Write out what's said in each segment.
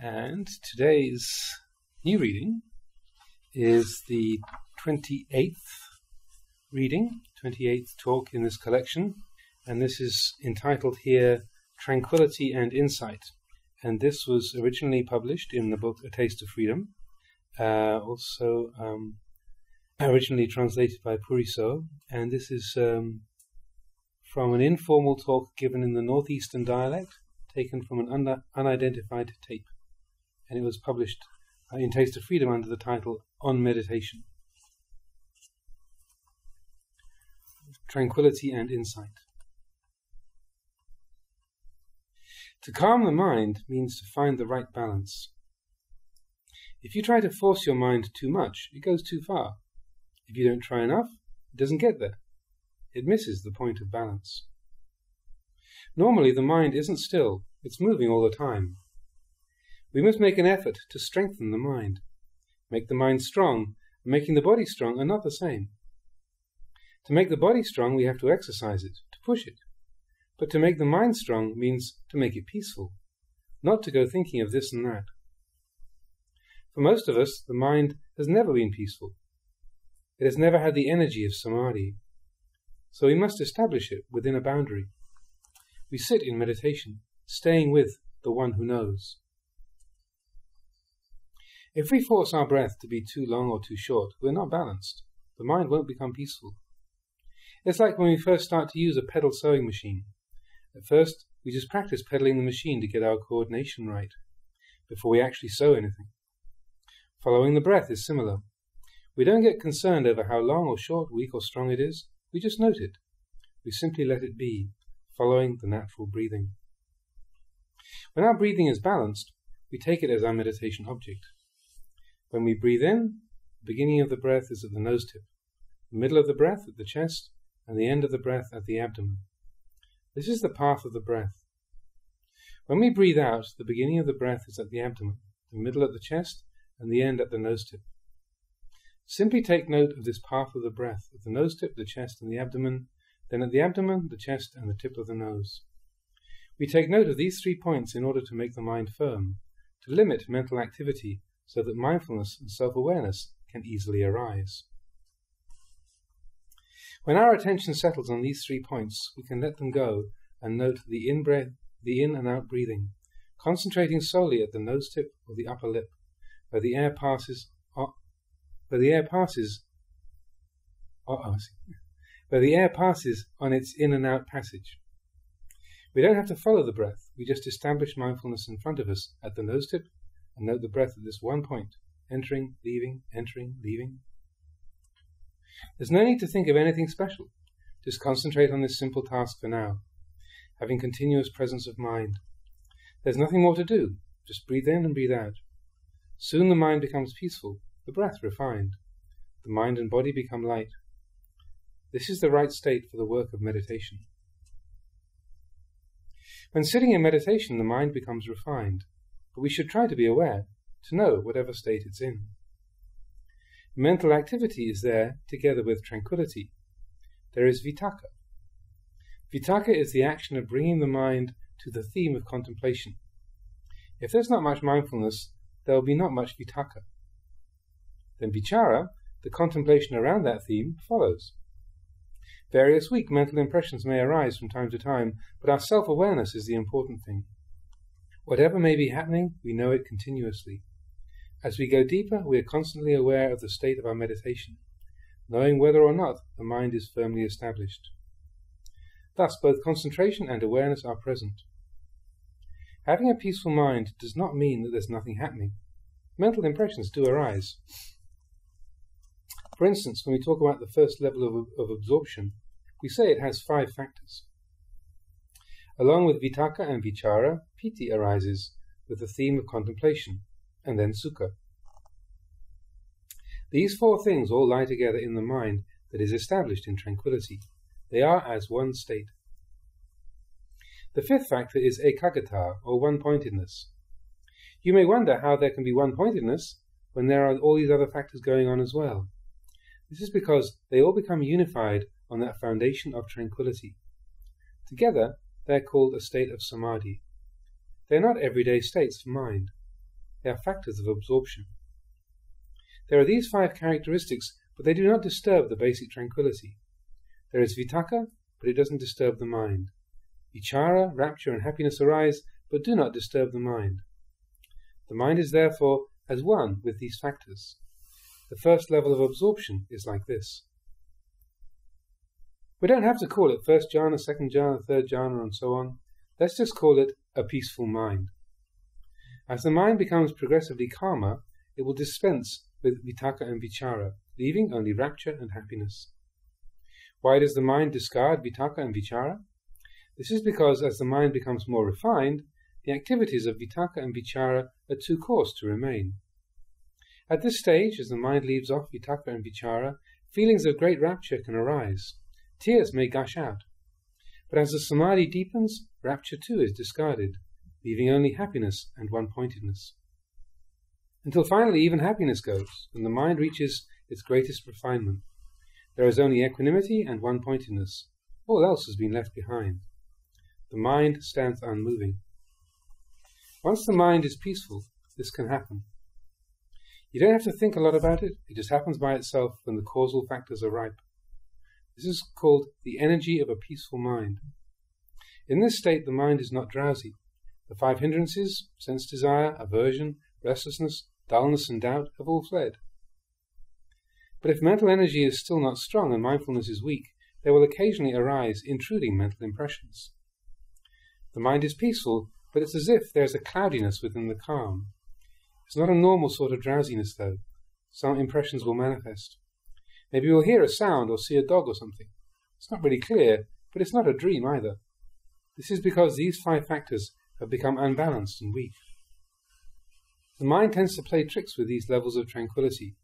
And today's new reading is the 28th reading, 28th talk in this collection, and this is entitled here Tranquility and Insight. And this was originally published in the book A Taste of Freedom, originally translated by Puriso, and this is from an informal talk given in the northeastern dialect, taken from an unidentified tape, and it was published in Taste of Freedom under the title On Meditation. Tranquility and Insight. To calm the mind means to find the right balance. If you try to force your mind too much, it goes too far. If you don't try enough, it doesn't get there. It misses the point of balance. Normally the mind isn't still, it's moving all the time. We must make an effort to strengthen the mind. Make the mind strong, and making the body strong are not the same. To make the body strong, we have to exercise it, to push it. But to make the mind strong means to make it peaceful, not to go thinking of this and that. For most of us, the mind has never been peaceful. It has never had the energy of samadhi. So we must establish it within a boundary. We sit in meditation, staying with the one who knows. If we force our breath to be too long or too short, we're not balanced. The mind won't become peaceful. It's like when we first start to use a pedal sewing machine. At first, we just practice pedaling the machine to get our coordination right, before we actually sew anything. Following the breath is similar. We don't get concerned over how long or short, weak or strong it is. We just note it. We simply let it be, following the natural breathing. When our breathing is balanced, we take it as our meditation object. When we breathe in, the beginning of the breath is at the nose tip, the middle of the breath at the chest, and the end of the breath at the abdomen. This is the path of the breath. When we breathe out, the beginning of the breath is at the abdomen, the middle at the chest, and the end at the nose tip. Simply take note of this path of the breath, at the nose tip, the chest, and the abdomen, then at the abdomen, the chest, and the tip of the nose. We take note of these 3 points in order to make the mind firm, to limit mental activity so that mindfulness and self-awareness can easily arise. When our attention settles on these 3 points, we can let them go and note the in and out breathing, concentrating solely at the nose tip or the upper lip, where the air passes on its in and out passage. We don't have to follow the breath, we just establish mindfulness in front of us at the nose tip and note the breath at this one point, entering, leaving, entering, leaving. There's no need to think of anything special. Just concentrate on this simple task for now, having continuous presence of mind. There's nothing more to do, just breathe in and breathe out. Soon the mind becomes peaceful, the breath refined. The mind and body become light. This is the right state for the work of meditation. When sitting in meditation, the mind becomes refined, but we should try to be aware, to know whatever state it's in. Mental activity is there together with tranquility. There is vitakka. Vitakka is the action of bringing the mind to the theme of contemplation. If there's not much mindfulness, there will be not much vitakka. Then vichara, the contemplation around that theme, follows. Various weak mental impressions may arise from time to time, but our self-awareness is the important thing. Whatever may be happening, we know it continuously. As we go deeper, we are constantly aware of the state of our meditation, knowing whether or not the mind is firmly established. Thus, both concentration and awareness are present. Having a peaceful mind does not mean that there's nothing happening. Mental impressions do arise. For instance, when we talk about the first level of absorption, we say it has 5 factors. Along with vitakka and vichara, piti arises with the theme of contemplation, and then sukha. These 4 things all lie together in the mind that is established in tranquility. They are as one state. The 5th factor is ekaggata, or one-pointedness. You may wonder how there can be one-pointedness when there are all these other factors going on as well. This is because they all become unified on that foundation of tranquility. Together, they're called a state of samadhi. They are not everyday states of mind. they are factors of absorption. There are these 5 characteristics, but they do not disturb the basic tranquility. There is vitakka, but it doesn't disturb the mind. Vichara, rapture and happiness arise, but do not disturb the mind. The mind is therefore as one with these factors. The first level of absorption is like this. We don't have to call it first jhana, second jhana, third jhana, and so on. Let's just call it a peaceful mind. As the mind becomes progressively calmer, it will dispense with vitakka and vichara, leaving only rapture and happiness. Why does the mind discard vitakka and vichara? This is because as the mind becomes more refined, the activities of vitakka and vichara are too coarse to remain. At this stage, as the mind leaves off vitakka and vichara, feelings of great rapture can arise. Tears may gush out. But as the samadhi deepens, rapture too is discarded, leaving only happiness and one-pointedness. Until finally even happiness goes, and the mind reaches its greatest refinement. There is only equanimity and one-pointedness. All else has been left behind. The mind stands unmoving. Once the mind is peaceful, this can happen. You don't have to think a lot about it. It just happens by itself when the causal factors are ripe. This is called the energy of a peaceful mind. In this state, the mind is not drowsy. The 5 hindrances, sense desire, aversion, restlessness, dullness and doubt have all fled. But if mental energy is still not strong and mindfulness is weak, there will occasionally arise intruding mental impressions. The mind is peaceful, but it's as if there is a cloudiness within the calm. It's not a normal sort of drowsiness, though. Some impressions will manifest. Maybe you'll hear a sound or see a dog or something. It's not really clear, but it's not a dream either. This is because these 5 factors have become unbalanced and weak. The mind tends to play tricks with these levels of tranquility.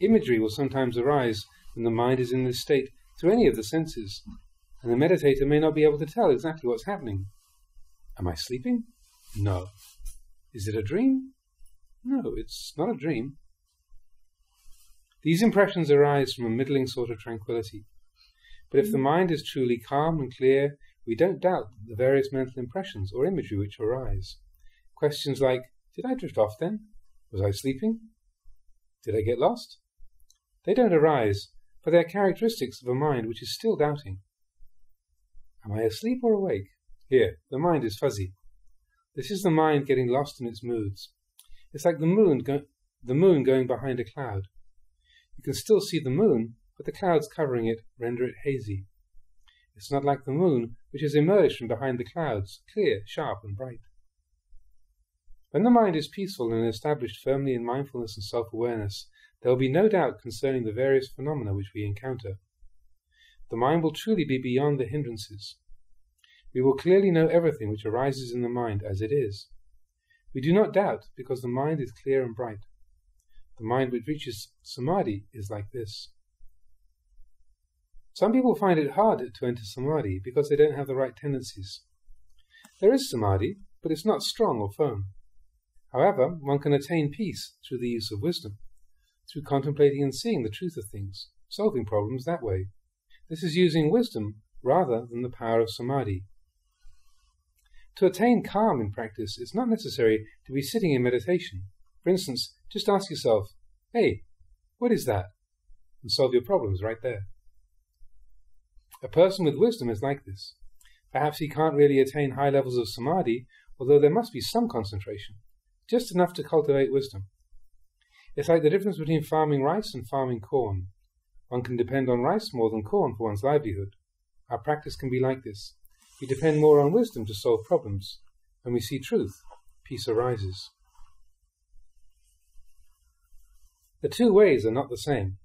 Imagery will sometimes arise when the mind is in this state through any of the senses, and the meditator may not be able to tell exactly what's happening. Am I sleeping? No. Is it a dream? No, it's not a dream. These impressions arise from a middling sort of tranquility. But if the mind is truly calm and clear, we don't doubt the various mental impressions or imagery which arise. Questions like, did I drift off then? Was I sleeping? Did I get lost? They don't arise, for they are characteristics of a mind which is still doubting. Am I asleep or awake? Here, the mind is fuzzy. This is the mind getting lost in its moods. It's like the moon going behind a cloud. You can still see the moon, but the clouds covering it render it hazy. It's not like the moon, which has emerged from behind the clouds, clear, sharp, and bright. When the mind is peaceful and established firmly in mindfulness and self-awareness, there will be no doubt concerning the various phenomena which we encounter. The mind will truly be beyond the hindrances. We will clearly know everything which arises in the mind as it is. We do not doubt, because the mind is clear and bright. The mind which reaches samadhi is like this. Some people find it hard to enter samadhi because they don't have the right tendencies. There is samadhi, but it's not strong or firm. However, one can attain peace through the use of wisdom, through contemplating and seeing the truth of things, solving problems that way. This is using wisdom rather than the power of samadhi. To attain calm in practice, it's not necessary to be sitting in meditation. For instance, just ask yourself, hey, what is that? And solve your problems right there. A person with wisdom is like this. Perhaps he can't really attain high levels of samadhi, although there must be some concentration, just enough to cultivate wisdom. It's like the difference between farming rice and farming corn. One can depend on rice more than corn for one's livelihood. Our practice can be like this. We depend more on wisdom to solve problems. When we see truth, peace arises. The two ways are not the same.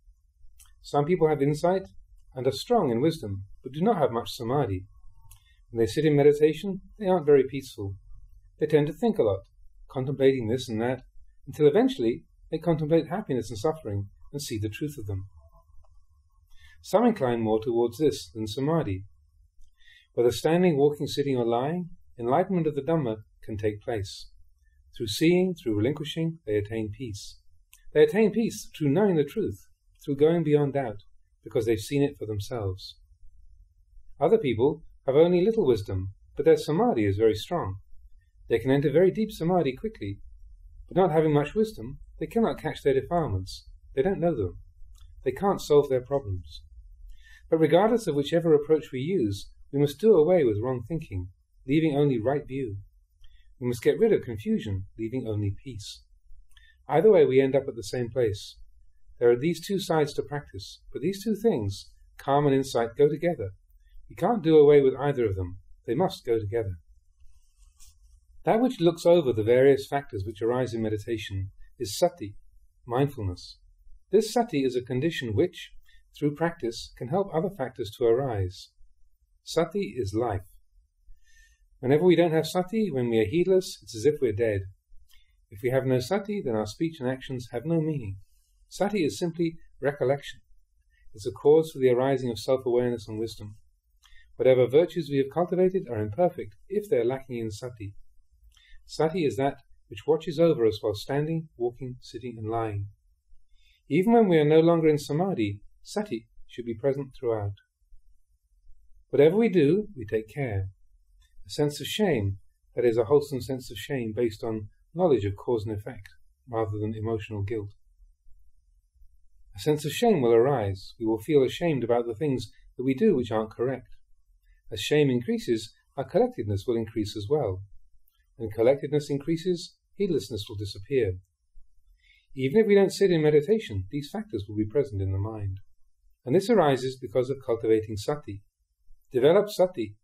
Some people have insight and are strong in wisdom, but do not have much samadhi. When they sit in meditation, they aren't very peaceful. They tend to think a lot, contemplating this and that, until eventually they contemplate happiness and suffering and see the truth of them. Some incline more towards this than samadhi. Whether standing, walking, sitting, or lying, enlightenment of the Dhamma can take place. Through seeing, through relinquishing, they attain peace. They attain peace through knowing the truth, through going beyond doubt, because they've seen it for themselves. Other people have only little wisdom, but their samadhi is very strong. They can enter very deep samadhi quickly, But not having much wisdom, they cannot catch their defilements. They don't know them. They can't solve their problems. But regardless of whichever approach we use, we must do away with wrong thinking, leaving only right view. We must get rid of confusion, leaving only peace. Either way, we end up at the same place. There are these two sides to practice, but these two things, calm and insight, go together. We can't do away with either of them. They must go together. That which looks over the various factors which arise in meditation is sati, mindfulness. This sati is a condition which, through practice, can help other factors to arise. Sati is life. Whenever we don't have sati, when we are heedless, it's as if we're dead. If we have no sati, then our speech and actions have no meaning. Sati is simply recollection. It's a cause for the arising of self-awareness and wisdom. Whatever virtues we have cultivated are imperfect if they are lacking in sati. Sati is that which watches over us while standing, walking, sitting and lying. Even when we are no longer in samadhi, sati should be present throughout. Whatever we do, we take care. A sense of shame, that is a wholesome sense of shame based on knowledge of cause and effect, rather than emotional guilt. A sense of shame will arise. We will feel ashamed about the things that we do which aren't correct. As shame increases, our collectedness will increase as well. When collectedness increases, heedlessness will disappear. Even if we don't sit in meditation, these factors will be present in the mind. And this arises because of cultivating sati. Develop sati.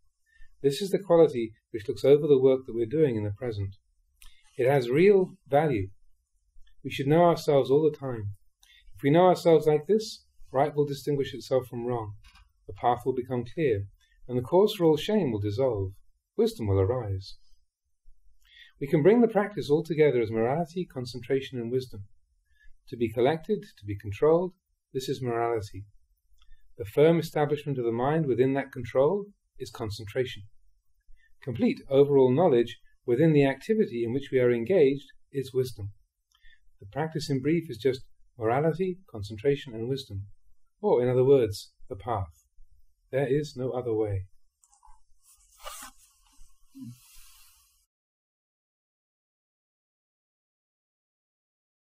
This is the quality which looks over the work that we're doing in the present. It has real value. We should know ourselves all the time. If we know ourselves like this, right will distinguish itself from wrong. The path will become clear, and the cause for all shame will dissolve. Wisdom will arise. We can bring the practice all together as morality, concentration and wisdom. To be collected, to be controlled, this is morality. The firm establishment of the mind within that control is concentration. Complete overall knowledge within the activity in which we are engaged is wisdom. The practice in brief is just morality, concentration and wisdom. Or, in other words, the path. There is no other way.